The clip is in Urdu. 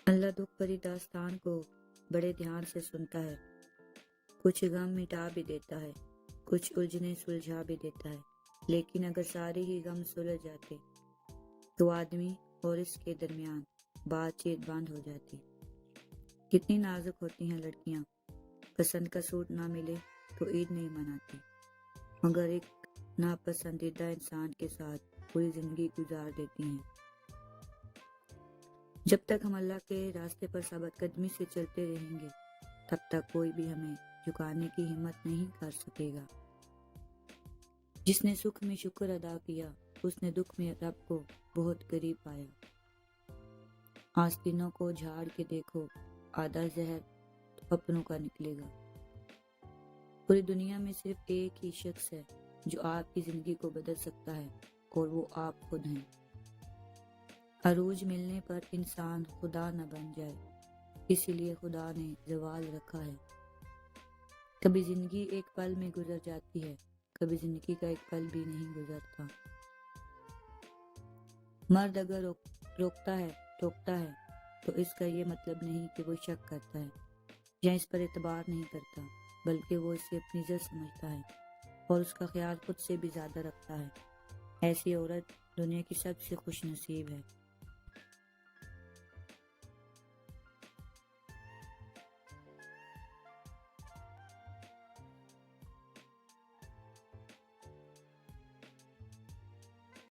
اللہ دکھ بھری داستان کو بڑے دھیان سے سنتا ہے، کچھ غم مٹا بھی دیتا ہے، کچھ الجھنیں سلجھا بھی دیتا ہے، لیکن اگر سارے ہی غم سلجھ جاتے تو آدمی اور اس کے درمیان بات چیت بند ہو جاتی۔ کتنی نازک ہوتی ہیں لڑکیاں، پسند کا سوٹ نہ ملے تو عید نہیں مناتی، مگر ایک ناپسندیدہ انسان کے ساتھ پوری زندگی گزار دیتی ہیں۔ جب تک ہم اللہ کے راستے پر ثابت قدمی سے چلتے رہیں گے، تب تک کوئی بھی ہمیں جھکانے کی ہمت نہیں کر سکے گا۔ جس نے سکھ میں شکر ادا کیا، اس نے دکھ میں رب کو بہت قریب پایا۔ آستینوں کو جھاڑ کے دیکھو، آدھا زہر تو اپنوں کا نکلے گا۔ پوری دنیا میں صرف ایک ہی شخص ہے جو آپ کی زندگی کو بدل سکتا ہے، اور وہ آپ خود ہیں۔ عروج ملنے پر انسان خدا نہ بن جائے، اسی لیے خدا نے زوال رکھا ہے۔ کبھی زندگی ایک پل میں گزر جاتی ہے، کبھی زندگی کا ایک پل بھی نہیں گزرتا۔ مرد اگر روکتا ہے، ٹوکتا ہے، تو اس کا یہ مطلب نہیں کہ وہ شک کرتا ہے یا اس پر اعتبار نہیں کرتا، بلکہ وہ اسے اپنی عزت سمجھتا ہے اور اس کا خیال خود سے بھی زیادہ رکھتا ہے۔ ایسی عورت دنیا کی سب سے خوش نصیب ہے۔